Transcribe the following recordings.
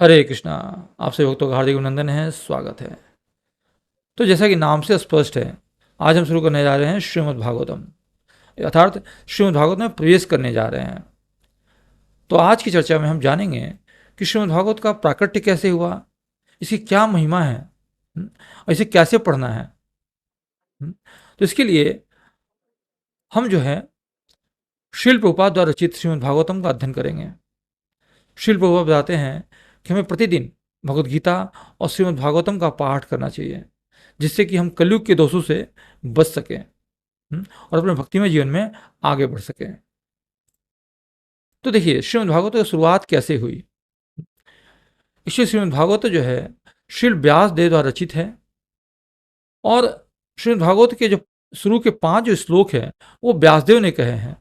हरे कृष्णा। आप सभी भक्तों का हार्दिक अभिनंदन है, स्वागत है। तो जैसा कि नाम से स्पष्ट है, आज हम शुरू करने जा रहे हैं श्रीमद् भागवतम, अर्थात श्रीमद् भागवत में प्रवेश करने जा रहे हैं। तो आज की चर्चा में हम जानेंगे कि श्रीमद् भागवत का प्राकट्य कैसे हुआ, इसकी क्या महिमा है, और इसे कैसे पढ़ना है। तो इसके लिए हम जो है श्रील प्रभुपाद द्वारा रचित श्रीमद् भागवतम का अध्ययन करेंगे। श्रील प्रभुपाद बताते हैं कि हमें प्रतिदिन भगवद गीता और श्रीमद् भागवतम का पाठ करना चाहिए, जिससे कि हम कलयुग के दोषों से बच सकें और अपने भक्तिमय जीवन में आगे बढ़ सकें। तो देखिए, श्रीमद् भागवत की शुरुआत कैसे हुई। इसलिए श्रीमद् भागवत जो है श्रील व्यास देव द्वारा रचित है, और श्रीमद् भागवत के जो शुरू के 5 जो श्लोक हैं वो व्यासदेव ने कहे हैं।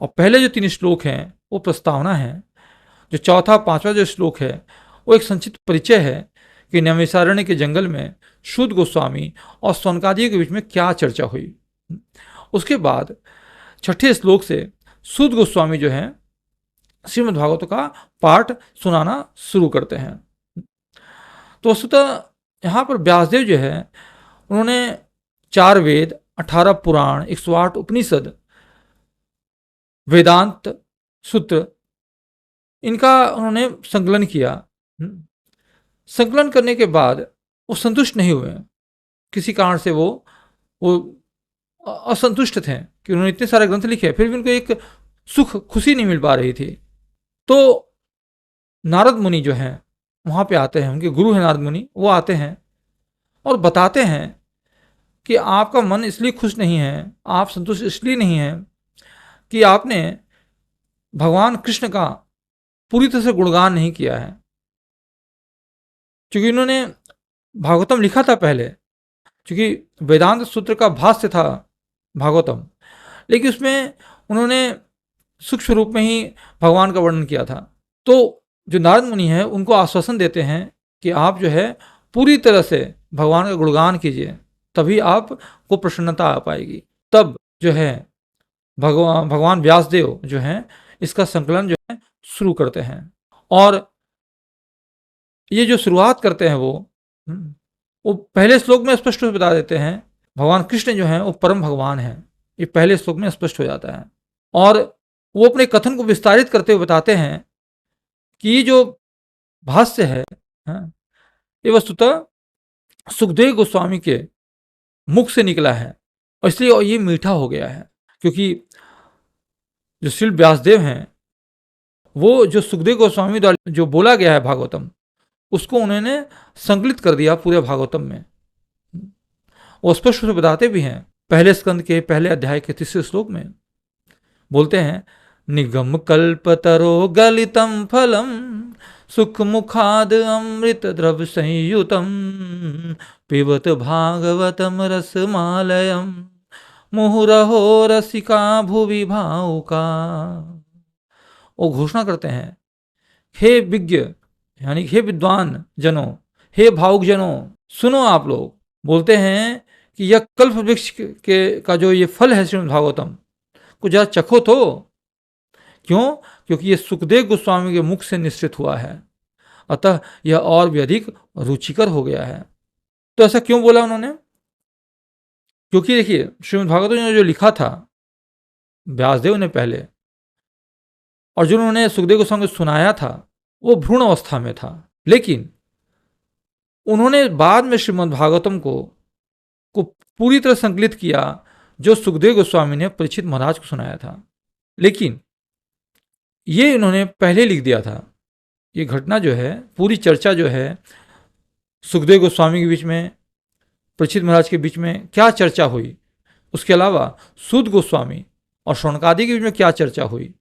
और पहले जो 3 श्लोक हैं वो प्रस्तावना है। जो चौथा 5वां जो श्लोक है वो एक संक्षिप्त परिचय है कि नैमिषारण्य के जंगल में शुद्ध गोस्वामी और सौनकादि के बीच में क्या चर्चा हुई। उसके बाद 6ठे श्लोक से शुद्ध गोस्वामी जो है श्रीमद् भागवत का पाठ सुनाना शुरू करते हैं। तो वस्तुतः यहाँ पर व्यासदेव जो है उन्होंने 4 वेद, 18 पुराण, 108 उपनिषद, वेदांत सूत्र, इनका उन्होंने संकलन किया। संकलन करने के बाद वो संतुष्ट नहीं हुए। किसी कारण से वो असंतुष्ट थे कि उन्होंने इतने सारे ग्रंथ लिखे, फिर भी उनको एक सुख, खुशी नहीं मिल पा रही थी। तो नारद मुनि जो हैं वहाँ पे आते हैं, उनके गुरु हैं नारद मुनि, वो आते हैं और बताते हैं कि आपका मन इसलिए खुश नहीं है, आप संतुष्ट इसलिए नहीं हैं कि आपने भगवान कृष्ण का पूरी तरह से गुणगान नहीं किया है। क्योंकि उन्होंने भागवतम लिखा था पहले, क्योंकि वेदांत सूत्र का भाष्य था भागवतम, लेकिन उसमें उन्होंने सूक्ष्म रूप में ही भगवान का वर्णन किया था। तो जो नारद मुनि है उनको आश्वासन देते हैं कि आप जो है पूरी तरह से भगवान का गुणगान कीजिए, तभी आपको प्रसन्नता आ पाएगी। तब जो है भगवान व्यासदेव जो है इसका संकलन जो है शुरू करते हैं, और ये जो शुरुआत करते हैं वो पहले श्लोक में स्पष्ट रूप से बता देते हैं भगवान कृष्ण जो है वो परम भगवान है। ये पहले श्लोक में स्पष्ट हो जाता है, और वो अपने कथन को विस्तारित करते हुए बताते हैं कि ये जो भाष्य है ये वस्तुतः सुखदेव गोस्वामी के मुख से निकला है, और इसलिए ये मीठा हो गया है। क्योंकि जो श्री व्यासदेव हैं वो जो सुखदेव गोस्वामी द्वारा जो बोला गया है भागवतम, उसको उन्होंने संकलित कर दिया पूरे भागवतम में। वो स्पष्ट रूप से बताते भी हैं, पहले स्कंद के पहले अध्याय के 3 श्लोक में बोलते हैं, निगम कल्पतरो गलितम फलम सुख मुखाद अमृत द्रव संयुतम पिबत भागवतम रसमालयम मुहुरहो रसिका भुवि भावुका। वो घोषणा करते हैं, हे विज्ञ यानी हे विद्वान जनों, हे भावुक जनों, सुनो आप लोग। बोलते हैं कि यह कल्प वृक्ष के का जो ये फल है श्रीमद् भागवतम को जरा चखो तो। क्यों? क्योंकि ये सुखदेव गोस्वामी के मुख से निश्चित हुआ है, अतः यह और भी अधिक रुचिकर हो गया है। तो ऐसा क्यों बोला उन्होंने? क्योंकि देखिए, श्रीमद् भागवतम ने जो लिखा था व्यासदेव ने पहले, और जो उन्होंने सुखदेव गोस्वामी को सुनाया था वो भ्रूण अवस्था में था, लेकिन उन्होंने बाद में श्रीमद् भागवतम को पूरी तरह संकलित किया जो सुखदेव गोस्वामी ने परीक्षित महाराज को सुनाया था। लेकिन ये इन्होंने पहले लिख दिया था। ये घटना जो है, पूरी चर्चा जो है सुखदेव गोस्वामी के बीच में, परीक्षित महाराज के बीच में क्या चर्चा हुई, उसके अलावा सूत गोस्वामी और शौनकादि के बीच में क्या चर्चा हुई,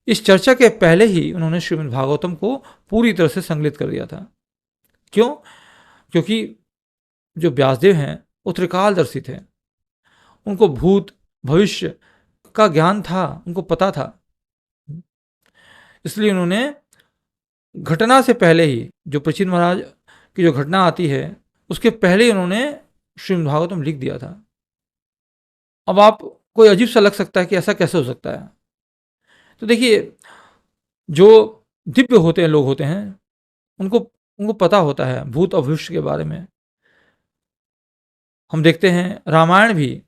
इस चर्चा के पहले ही उन्होंने श्रीमद् भागवतम को पूरी तरह से संकलित कर दिया था। क्यों? क्योंकि जो व्यासदेव हैं वो त्रिकालदर्शी थे, उनको भूत भविष्य का ज्ञान था, उनको पता था। इसलिए उन्होंने घटना से पहले ही, जो परीक्षित महाराज की जो घटना आती है उसके पहले ही उन्होंने श्रीमद् भागवतम लिख दिया था। अब आप कोई अजीब सा लग सकता है कि ऐसा कैसे हो सकता है। तो देखिए, जो दिव्य होते हैं, लोग होते हैं, उनको उनको पता होता है भूत और भविष्य के बारे में। हम देखते हैं रामायण भी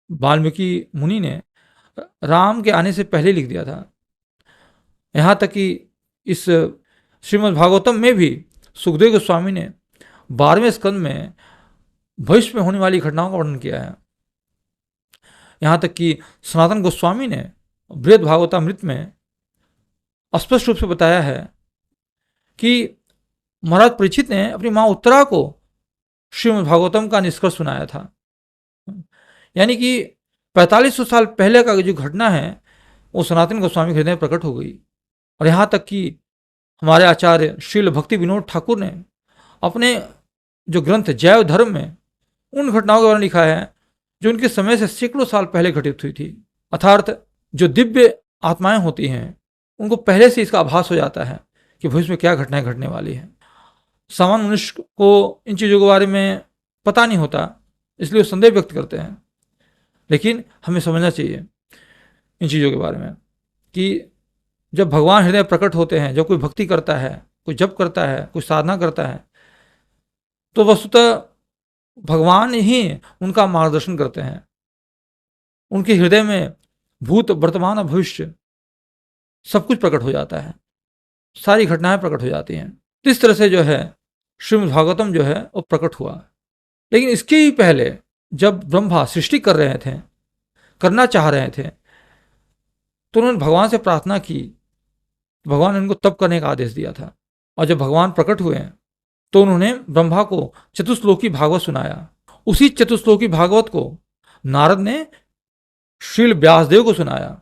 वाल्मीकि मुनि ने राम के आने से पहले लिख दिया था। यहाँ तक कि इस श्रीमद् भागवतम में भी सुखदेव गोस्वामी ने 12वें स्कंद में भविष्य में होने वाली घटनाओं का वर्णन किया है। यहाँ तक कि सनातन गोस्वामी ने बृहद भागवतामृत में स्पष्ट रूप से बताया है कि महाराज परीक्षित ने अपनी माँ उत्तरा को श्रीमद् भागवतम का निष्कर्ष सुनाया था। यानी कि 4500 साल पहले का जो घटना है वो सनातन गोस्वामी के हृदय में प्रकट हो गई। और यहाँ तक कि हमारे आचार्य श्रील भक्ति विनोद ठाकुर ने अपने जो ग्रंथ जैव धर्म में उन घटनाओं के बारे में लिखा है जो उनके समय से सैकड़ों साल पहले घटित हुई थी। अर्थात जो दिव्य आत्माएं होती हैं उनको पहले से इसका आभास हो जाता है कि भविष्य में क्या घटनाएं घटने वाली है। सामान्य मनुष्य को इन चीज़ों के बारे में पता नहीं होता, इसलिए वो संदेह व्यक्त करते हैं। लेकिन हमें समझना चाहिए इन चीज़ों के बारे में कि जब भगवान हृदय प्रकट होते हैं, जब कोई भक्ति करता है, कोई जप करता है, कोई साधना करता है, तो वस्तुतः भगवान ही उनका मार्गदर्शन करते हैं। उनके हृदय में भूत, वर्तमान और भविष्य सब कुछ प्रकट हो जाता है, सारी घटनाएं प्रकट हो जाती हैं। तो इस तरह से जो है श्रीमद् भागवतम जो है वो प्रकट हुआ। लेकिन इसके ही पहले जब ब्रह्मा सृष्टि करना चाह रहे थे, तो उन्होंने भगवान से प्रार्थना की। भगवान ने उनको तप करने का आदेश दिया था। और जब भगवान प्रकट हुए तो उन्होंने ब्रह्मा को चतुश्लोकी भागवत सुनाया। उसी चतुश्लोकी भागवत को नारद ने श्रील व्यासदेव को सुनाया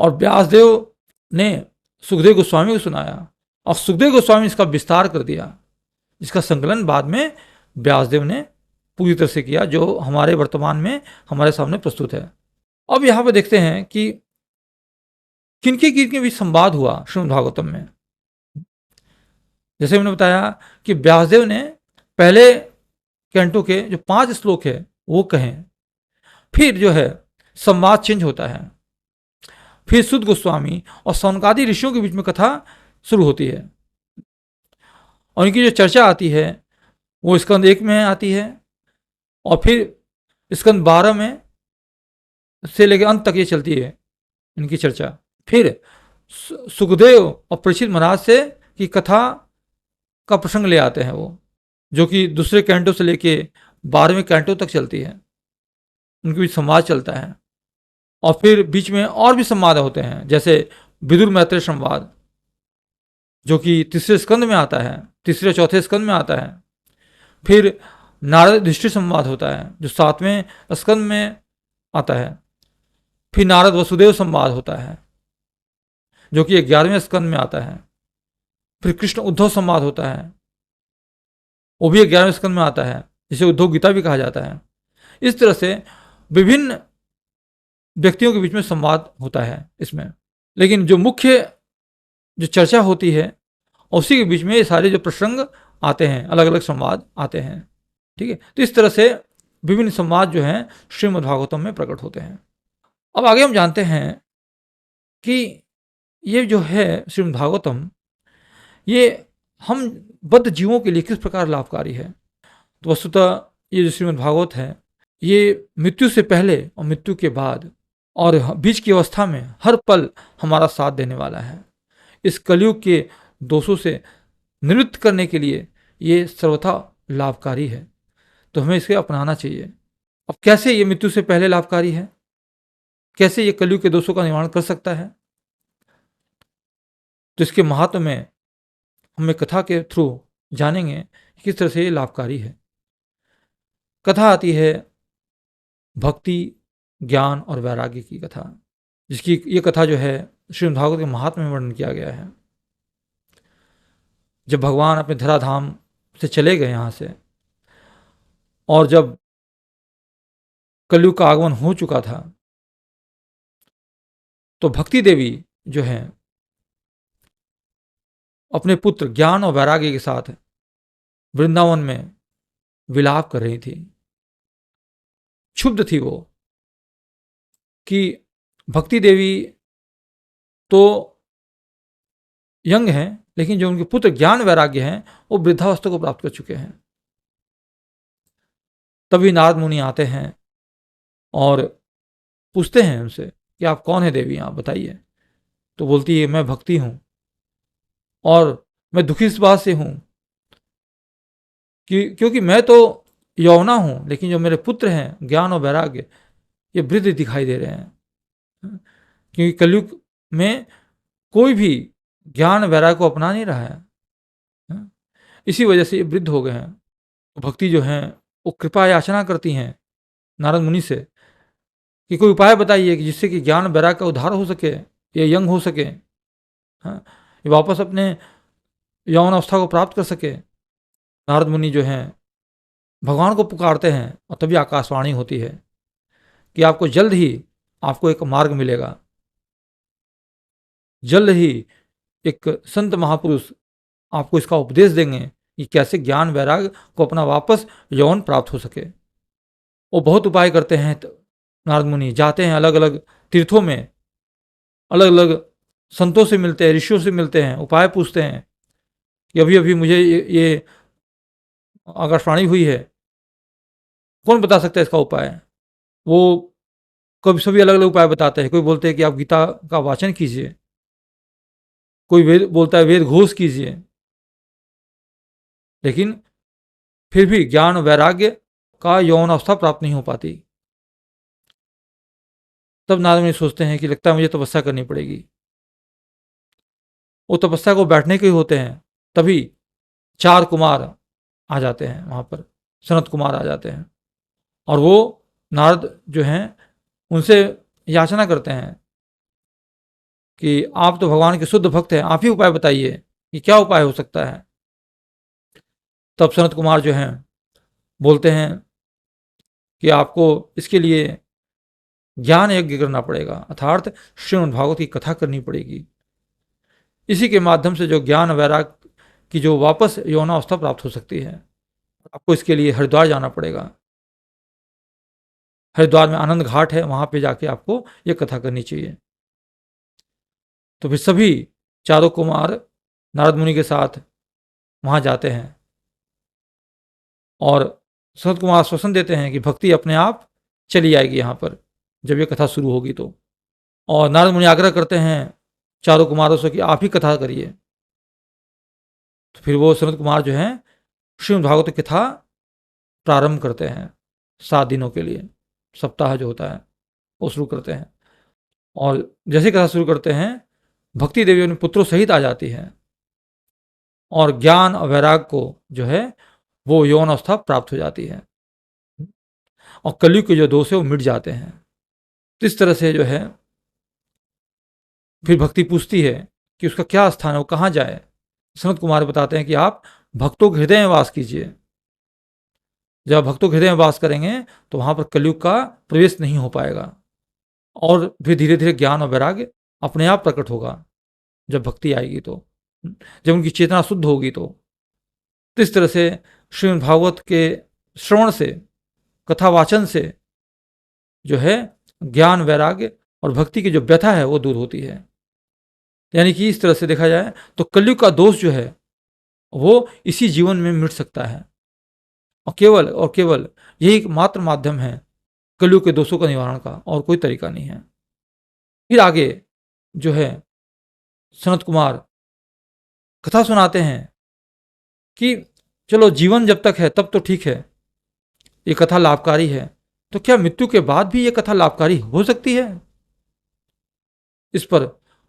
और व्यासदेव ने सुखदेव गोस्वामी को सुनाया और सुखदेव गोस्वामी इसका विस्तार कर दिया, जिसका संकलन बाद में व्यासदेव ने पूरी तरह से किया, जो हमारे वर्तमान में हमारे सामने प्रस्तुत है। अब यहाँ पर देखते हैं कि किनके किनके भी संवाद हुआ श्रीमद् भागवतम में। जैसे मैंने बताया कि व्यासदेव ने पहले कैंटो के जो 5 श्लोक है वो कहें, फिर जो है संवाद चेंज होता है, फिर सुध गोस्वामी और सौनकादि ऋषियों के बीच में कथा शुरू होती है और इनकी जो चर्चा आती है वो स्कंद 1 में आती है और फिर स्कंद 12 में से लेकर अंत तक ये चलती है इनकी चर्चा। फिर सुखदेव और परीक्षित महाराज से की कथा का प्रसंग ले आते हैं वो, जो कि दूसरे कैंटो से लेके 12वें कैंटो तक चलती है। उनके बीच संवाद चलता है और फिर बीच में और भी संवाद होते हैं, जैसे विदुर मैत्रेय संवाद जो कि तीसरे स्कंद में आता है, तीसरे चौथे स्कंद में आता है। फिर नारद युधिष्ठिर संवाद होता है जो 7वें स्कंद में आता है। फिर नारद वसुदेव संवाद होता है जो कि 11वें स्कंद में आता है। फिर कृष्ण उद्धव संवाद होता है, वो भी 11वें स्कंद में आता है, जिसे उद्धव गीता भी कहा जाता है। इस तरह से विभिन्न व्यक्तियों के बीच में संवाद होता है इसमें। लेकिन जो मुख्य जो चर्चा होती है उसी के बीच में ये सारे जो प्रसंग आते हैं, अलग अलग संवाद आते हैं। ठीक है, तो इस तरह से विभिन्न संवाद जो हैं श्रीमद् भागवतम में प्रकट होते हैं। अब आगे हम जानते हैं कि ये जो है श्रीमद् भागवतम, ये हम बद्ध जीवों के लिए किस प्रकार लाभकारी है। तो वस्तुतः ये जो श्रीमद् भागवत है ये मृत्यु से पहले और मृत्यु के बाद और बीच की अवस्था में हर पल हमारा साथ देने वाला है। इस कलयुग के दोषों से निवृत्त करने के लिए ये सर्वथा लाभकारी है, तो हमें इसे अपनाना चाहिए। अब कैसे ये मृत्यु से पहले लाभकारी है, कैसे ये कलयुग के दोषों का निवारण कर सकता है, तो इसके महत्व में हमें कथा के थ्रू जानेंगे किस तरह से ये लाभकारी है। कथा आती है भक्ति, ज्ञान और वैराग्य की कथा, जिसकी ये कथा जो है श्रीमद् भागवत के महात्म्य में वर्णन किया गया है। जब भगवान अपने धराधाम से चले गए यहाँ से और जब कलयुग का आगमन हो चुका था, तो भक्ति देवी जो है अपने पुत्र ज्ञान और वैराग्य के साथ वृंदावन में विलाप कर रही थी। क्षुब्ध थी वो कि भक्ति देवी तो यंग हैं, लेकिन जो उनके पुत्र ज्ञान वैराग्य हैं वो वृद्धावस्था को प्राप्त कर चुके हैं। तभी नारद मुनि आते हैं और पूछते हैं उनसे कि आप कौन है देवी, आप बताइए। तो बोलती है मैं भक्ति हूं और मैं दुखी इस बात से हूं कि क्योंकि मैं तो यौवना हूं, लेकिन जो मेरे पुत्र हैं ज्ञान और वैराग्य ये वृद्ध दिखाई दे रहे हैं। क्योंकि कलयुग में कोई भी ज्ञान वैराग्य को अपना नहीं रहा है, इसी वजह से ये वृद्ध हो गए हैं। भक्ति जो है वो कृपा याचना करती हैं नारद मुनि से कि कोई उपाय बताइए कि जिससे कि ज्ञान वैराग्य का उद्धार हो सके, ये यंग हो सके, हाँ, ये वापस अपने यौवन अवस्था को प्राप्त कर सके। नारद मुनि जो हैं भगवान को पुकारते हैं और तभी आकाशवाणी होती है कि आपको जल्द ही आपको एक मार्ग मिलेगा, जल्द ही एक संत महापुरुष आपको इसका उपदेश देंगे कि कैसे ज्ञान वैराग्य को अपना वापस यौवन प्राप्त हो सके। वो बहुत उपाय करते हैं। नारद मुनि जाते हैं अलग अलग तीर्थों में, अलग अलग संतों से मिलते हैं, ऋषियों से मिलते हैं, उपाय पूछते हैं कि अभी अभी मुझे ये आकाशवाणी हुई है, कौन बता सकता है इसका उपाय। वो कभी सभी अलग अलग उपाय बताते हैं। कोई बोलते हैं कि आप गीता का वाचन कीजिए, कोई वेद बोलता है वेद घोष कीजिए, लेकिन फिर भी ज्ञान वैराग्य का यौन अवस्था प्राप्त नहीं हो पाती। तब नारद मुनि सोचते हैं कि लगता है मुझे तपस्या करनी पड़ेगी। वो तपस्या को बैठने के ही होते हैं, तभी 4 कुमार आ जाते हैं वहां पर, सनत कुमार आ जाते हैं और वो नारद जो हैं उनसे याचना करते हैं कि आप तो भगवान के शुद्ध भक्त हैं, आप ही उपाय बताइए कि क्या उपाय हो सकता है। तब सनत कुमार जो हैं बोलते हैं कि आपको इसके लिए ज्ञान यज्ञ करना पड़ेगा, अर्थात श्रीमद् भागवत की कथा करनी पड़ेगी। इसी के माध्यम से जो ज्ञान वैराग की जो वापस यौनावस्था प्राप्त हो सकती है। आपको इसके लिए हरिद्वार जाना पड़ेगा। हरिद्वार में आनंद घाट है, वहां पे जाके आपको ये कथा करनी चाहिए। तो फिर सभी चारों कुमार नारद मुनि के साथ वहां जाते हैं और सनत कुमार आश्वासन देते हैं कि भक्ति अपने आप चली आएगी यहाँ पर जब ये कथा शुरू होगी तो। और नारद मुनि आग्रह करते हैं चारों कुमारों से कि आप ही कथा करिए। तो फिर वो सनत कुमार जो हैं श्रीमद् भागवत की कथा प्रारंभ करते हैं 7 दिनों के लिए, सप्ताह जो होता है वो शुरू करते हैं। और जैसे कथा शुरू करते हैं भक्ति देवी अपने पुत्रों सहित आ जाती है और ज्ञान और वैराग को जो है वो यौन अवस्था प्राप्त हो जाती है और कलयुग के जो दोष है वो मिट जाते हैं। तो इस तरह से जो है फिर भक्ति पूछती है कि उसका क्या स्थान है, वो कहाँ जाए। सनत कुमार बताते हैं कि आप भक्तों के हृदय में वास कीजिए। जब भक्तों के हृदय में वास करेंगे तो वहां पर कलयुग का प्रवेश नहीं हो पाएगा और फिर धीरे धीरे ज्ञान और वैराग्य अपने आप प्रकट होगा जब भक्ति आएगी तो, जब उनकी चेतना शुद्ध होगी तो। इस तरह से श्रीमद् भागवत के श्रवण से, कथा वाचन से जो है ज्ञान वैराग्य और भक्ति की जो व्यथा है वो दूर होती है। यानी कि इस तरह से देखा जाए तो कलयुग का दोष जो है वो इसी जीवन में मिट सकता है और केवल यही एक मात्र माध्यम है कलयुग के दोषों का निवारण का, और कोई तरीका नहीं है। फिर आगे जो है सनत कुमार कथा सुनाते हैं कि चलो जीवन जब तक है तब तो ठीक है, ये कथा लाभकारी है, तो क्या मृत्यु के बाद भी ये कथा लाभकारी हो सकती है। इस पर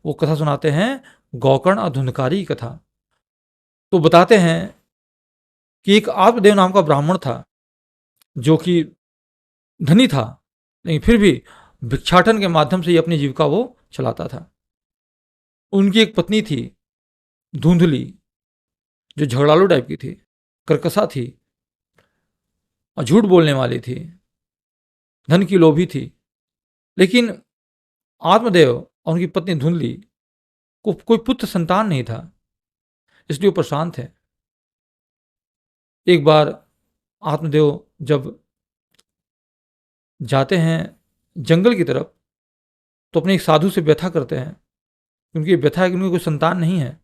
वो कथा सुनाते हैं गौकर्ण और धुंधकारी की कथा। तो बताते हैं कि एक आत्मदेव नाम का ब्राह्मण था जो कि धनी था, लेकिन फिर भी भिक्षाटन के माध्यम से ही अपनी जीविका वो चलाता था। उनकी एक पत्नी थी धुंधली, जो झगड़ालू टाइप की थी, कर्कशा थी और झूठ बोलने वाली थी, धन की लोभी थी। लेकिन आत्मदेव और उनकी पत्नी धुंधली को कोई पुत्र संतान नहीं था, इसलिए वो परेशान थे। एक बार आत्मदेव जब जाते हैं जंगल की तरफ तो अपने एक साधु से व्यथा करते हैं, क्योंकि व्यथा है कि उनकी कोई संतान नहीं है।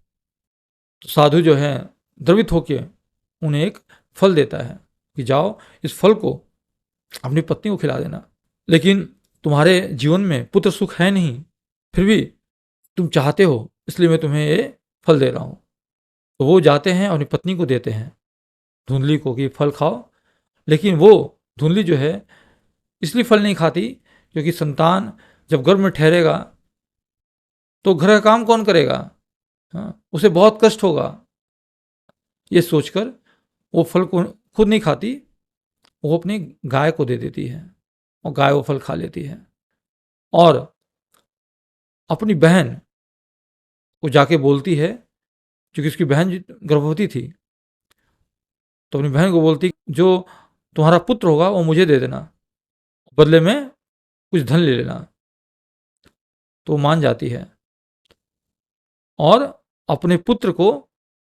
तो साधु जो है द्रवित होके उन्हें एक फल देता है कि जाओ इस फल को अपनी पत्नी को खिला देना। लेकिन तुम्हारे जीवन में पुत्र सुख है नहीं, फिर भी तुम चाहते हो, इसलिए मैं तुम्हें ये फल दे रहा हूं। तो वो जाते हैं अपनी पत्नी को देते हैं धुंधली को कि फल खाओ। लेकिन वो धुंधली जो है इसलिए फल नहीं खाती क्योंकि संतान जब गर्भ में ठहरेगा तो घर का काम कौन करेगा, हाँ, उसे बहुत कष्ट होगा। ये सोचकर वो फल को खुद नहीं खाती, वो अपनी गाय को दे देती है और गाय वो फल खा लेती है। और अपनी बहन को जाके बोलती है, क्योंकि उसकी बहन गर्भवती थी, तो अपनी बहन को बोलती जो तुम्हारा पुत्र होगा वो मुझे दे देना, बदले में कुछ धन ले लेना। तो वो मान जाती है और अपने पुत्र को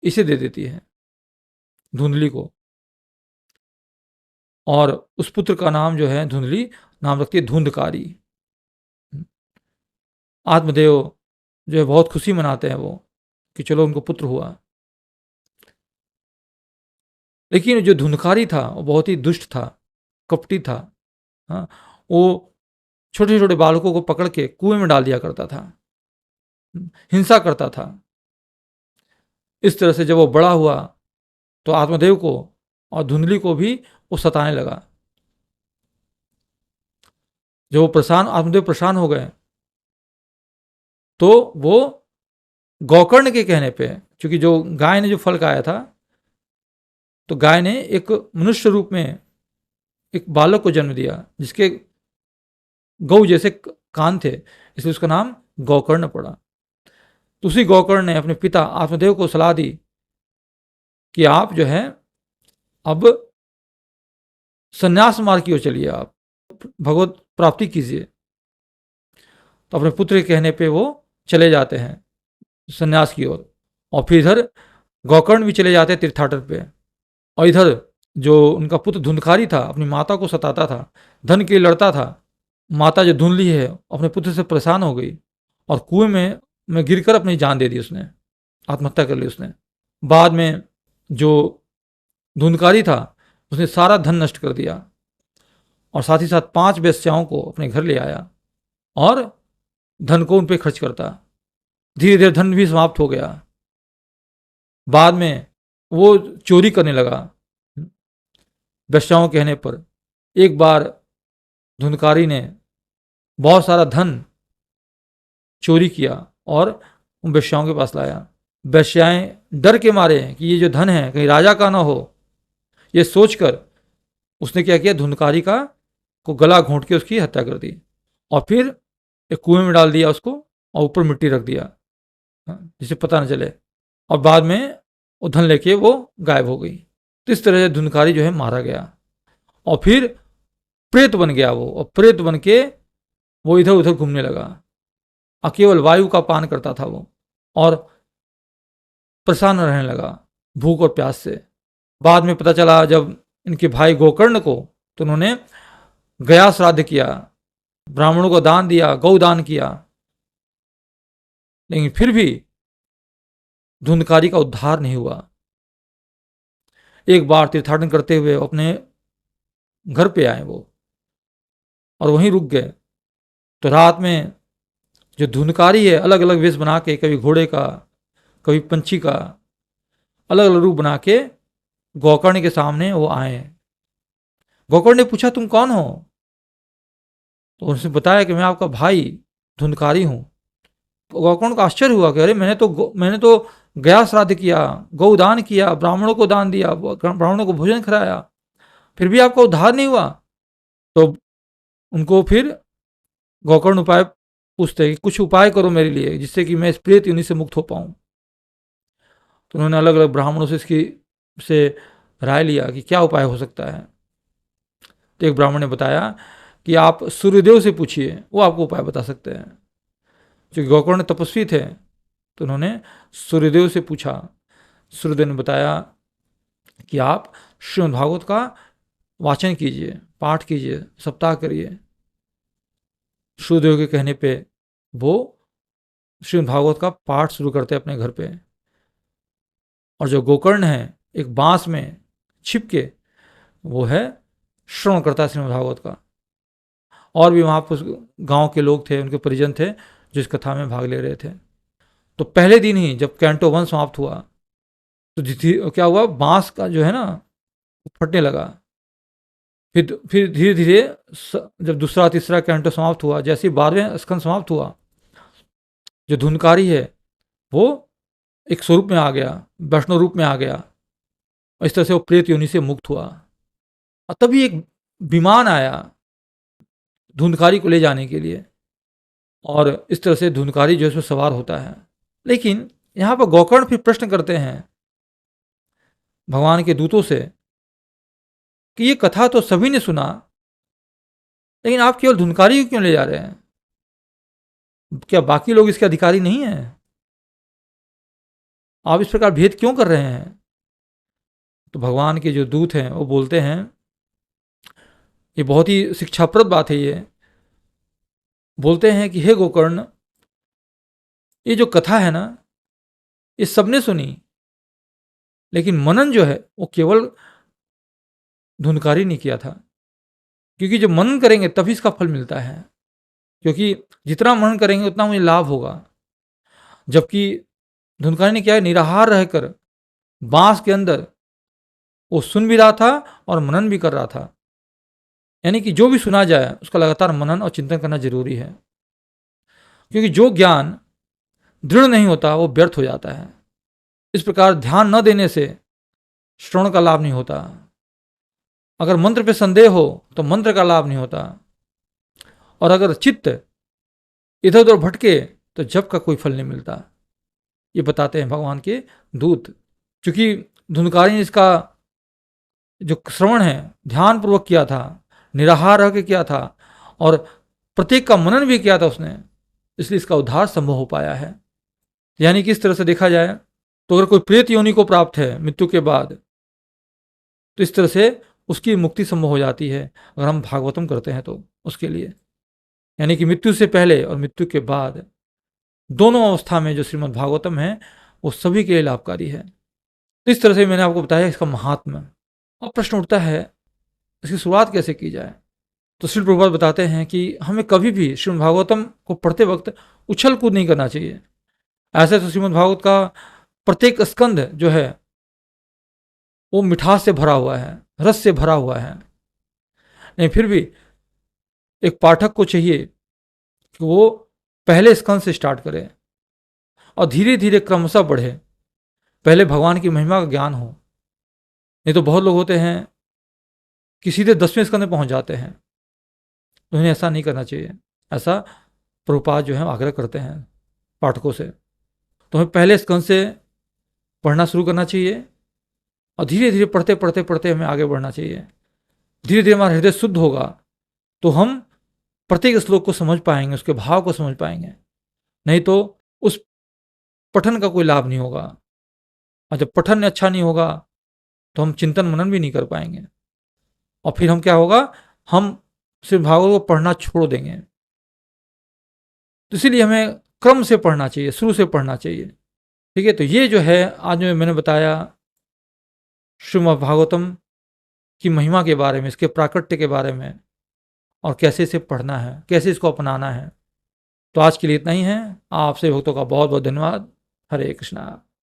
इसे दे देती है, धुंधली को। और उस पुत्र का नाम जो है धुंधली नाम रखती है धुंधकारी। आत्मदेव जो है बहुत खुशी मनाते हैं वो कि चलो उनको पुत्र हुआ। लेकिन जो धुंधकारी था वो बहुत ही दुष्ट था, कपटी था। हाँ, वो छोटे छोटे बालकों को पकड़ के कुएं में डाल दिया करता था, हिंसा करता था। इस तरह से जब वो बड़ा हुआ तो आत्मदेव को और धुंधली को भी वो सताने लगा। जब वो आत्मदेव परेशान हो गए तो वो गोकर्ण के कहने पे, क्योंकि जो गाय ने जो फल खाया था, तो गाय ने एक मनुष्य रूप में एक बालक को जन्म दिया जिसके गौ जैसे कान थे, इसलिए उसका नाम गोकर्ण पड़ा। तो उसी गोकर्ण ने अपने पिता आत्मदेव को सलाह दी कि आप जो है अब संन्यास मार्ग की ओर चलिए, आप भगवत प्राप्ति कीजिए। तो अपने पुत्र के कहने पे वो चले जाते हैं संन्यास की ओर। और फिर इधर गोकर्ण भी चले जाते हैं तीर्थाटन पे। और इधर जो उनका पुत्र धुंधकारी था अपनी माता को सताता था, धन के लिए लड़ता था। माता जो धुंधली है अपने पुत्र से परेशान हो गई और कुएं में गिरकर अपनी जान दे दी, उसने आत्महत्या कर ली उसने। बाद में जो धुंधकारी था उसने सारा धन नष्ट कर दिया और साथ ही साथ 5 वेश्याओं को अपने घर ले आया और धन को उन पर खर्च करता। धीरे धीरे धन भी समाप्त हो गया। बाद में वो चोरी करने लगा वेश्याओं कहने पर। एक बार धुंधकारी ने बहुत सारा धन चोरी किया और उन वेश्याओं के पास लाया। वेश्याएं डर के मारे कि ये जो धन है कहीं राजा का ना हो, ये सोचकर उसने क्या किया, धुंधकारी का को गला घोंट के उसकी हत्या कर दी और फिर एक कुएं में डाल दिया उसको और ऊपर मिट्टी रख दिया जिसे पता न चले। और बाद में वो धन लेके वो गायब हो गई। तो इस तरह से धुंधकारी जो है मारा गया और फिर प्रेत बन गया वो, और प्रेत बन के वो इधर उधर घूमने लगा और केवल वायु का पान करता था वो और परेशान रहने लगा भूख और प्यास से। बाद में पता चला जब इनके भाई गोकर्ण को, तो उन्होंने गया श्राद्ध किया, ब्राह्मणों को दान दिया, गौदान किया, लेकिन फिर भी धुंधकारी का उद्धार नहीं हुआ। एक बार तीर्थाटन करते हुए अपने घर पे आए वो और वहीं रुक गए। तो रात में जो धुंधकारी है अलग अलग वेश बना के, कभी घोड़े का कभी पंछी का, अलग अलग रूप बना के गोकर्ण के सामने वो आए। गोकर्ण ने पूछा तुम कौन हो? तो उसने बताया कि मैं आपका भाई धुंधकारी हूं। तो गोकर्ण को आश्चर्य हुआ कि अरे मैंने तो गया श्राद्ध किया, गौदान किया, ब्राह्मणों को दान दिया, ब्राह्मणों को भोजन कराया, फिर भी आपका उद्धार नहीं हुआ। तो उनको फिर गोकर्ण उपाय पूछते कि कुछ उपाय करो मेरे लिए जिससे कि मैं इस प्रेत योनि से मुक्त हो पाऊं। तो उन्होंने अलग अलग ब्राह्मणों से राय लिया कि क्या उपाय हो सकता है। तो एक ब्राह्मण ने बताया कि आप सूर्यदेव से पूछिए, वो आपको उपाय बता सकते हैं। क्योंकि गोकर्ण तपस्वी थे तो उन्होंने सूर्यदेव से पूछा। सूर्यदेव ने बताया कि आप श्रीमद् भागवत का वाचन कीजिए, पाठ कीजिए, सप्ताह करिए। सूर्यदेव के कहने पे वो श्रीमद् भागवत का पाठ शुरू करते अपने घर पे। और जो गोकर्ण है एक बांस में छिप के वो है श्रवण करता है श्रीमद् भागवत का। और भी वहाँ पर गांव के लोग थे, उनके परिजन थे जो इस कथा में भाग ले रहे थे। तो पहले दिन ही जब कैंटो 1 समाप्त हुआ तो क्या हुआ, बांस का जो है ना वो फटने लगा। फिर धीरे धीरे जब दूसरा तीसरा कैंटो समाप्त हुआ, जैसे ही 12वें स्कंद समाप्त हुआ, जो धुनकारी है वो एक स्वरूप में आ गया, वैष्णव रूप में आ गया। और इस तरह से वो प्रेत योनि से मुक्त हुआ। और तभी एक विमान आया धुंधकारी को ले जाने के लिए, और इस तरह से धुंधकारी जो है उसमें सवार होता है। लेकिन यहाँ पर गोकर्ण फिर प्रश्न करते हैं भगवान के दूतों से कि ये कथा तो सभी ने सुना, लेकिन आप केवल धुंधकारी को क्यों ले जा रहे हैं? क्या बाकी लोग इसके अधिकारी नहीं हैं? आप इस प्रकार भेद क्यों कर रहे हैं? तो भगवान के जो दूत हैं वो बोलते हैं, ये बहुत ही शिक्षाप्रद बात है। ये बोलते हैं कि हे गोकर्ण, ये जो कथा है ना ये सबने सुनी, लेकिन मनन जो है वो केवल धुंधकारी ने किया था। क्योंकि जब मनन करेंगे तभी इसका फल मिलता है, क्योंकि जितना मनन करेंगे उतना मुझे लाभ होगा। जबकि धुंधकारी ने क्या है, निराहार रहकर बांस के अंदर वो सुन भी रहा था और मनन भी कर रहा था। यानी कि जो भी सुना जाए उसका लगातार मनन और चिंतन करना जरूरी है, क्योंकि जो ज्ञान दृढ़ नहीं होता वो व्यर्थ हो जाता है। इस प्रकार ध्यान न देने से श्रवण का लाभ नहीं होता। अगर मंत्र पे संदेह हो तो मंत्र का लाभ नहीं होता, और अगर चित्त इधर उधर भटके तो जप का कोई फल नहीं मिलता। ये बताते हैं भगवान के दूत। क्योंकि धुंधकारी ने इसका जो श्रवण है ध्यान पूर्वक किया था, निराहार रह के किया था, और प्रत्येक का मनन भी किया था उसने, इसलिए इसका उद्धार संभव हो पाया है। यानी कि इस तरह से देखा जाए तो अगर कोई प्रेत योनि को प्राप्त है मृत्यु के बाद, तो इस तरह से उसकी मुक्ति संभव हो जाती है अगर हम भागवतम करते हैं तो उसके लिए। यानी कि मृत्यु से पहले और मृत्यु के बाद दोनों अवस्था में जो श्रीमद् भागवतम है वो सभी के लिए लाभकारी है। तो इस तरह से मैंने आपको बताया इसका महात्मा। अब प्रश्न उठता है इसकी शुरुआत कैसे की जाए। तो श्री प्रभुपाद बताते हैं कि हमें कभी भी श्रीमद् भागवतम को पढ़ते वक्त उछल कूद नहीं करना चाहिए। ऐसे तो श्रीमद् भागवत का प्रत्येक स्कंद जो है वो मिठास से भरा हुआ है, रस से भरा हुआ है। नहीं, फिर भी एक पाठक को चाहिए कि वो पहले स्कंद से स्टार्ट करे और धीरे धीरे क्रमशः बढ़े। पहले भगवान की महिमा का ज्ञान हो। नहीं तो बहुत लोग होते हैं कि सीधे 10वें स्कंद में पहुंच जाते हैं, तो उन्हें ऐसा नहीं करना चाहिए। ऐसा प्रभुपाद जो है आग्रह करते हैं पाठकों से। तो हमें पहले स्कंद से पढ़ना शुरू करना चाहिए और धीरे धीरे पढ़ते पढ़ते पढ़ते हमें आगे बढ़ना चाहिए। धीरे धीरे हमारा हृदय शुद्ध होगा तो हम प्रत्येक श्लोक को समझ पाएंगे, उसके भाव को समझ पाएंगे। नहीं तो उस पठन का कोई लाभ नहीं होगा, और जब पठन अच्छा नहीं होगा तो हम चिंतन मनन भी नहीं कर पाएंगे, और फिर हम क्या होगा, हम सिर्फ भागवत को पढ़ना छोड़ देंगे। तो इसीलिए हमें क्रम से पढ़ना चाहिए, शुरू से पढ़ना चाहिए। ठीक है, तो ये जो है आज में मैंने बताया श्रीमद् भागवतम की महिमा के बारे में, इसके प्राकट्य के बारे में, और कैसे इसे पढ़ना है, कैसे इसको अपनाना है। तो आज के लिए इतना ही है। आपसे भक्तों का बहुत बहुत धन्यवाद। हरे कृष्णा।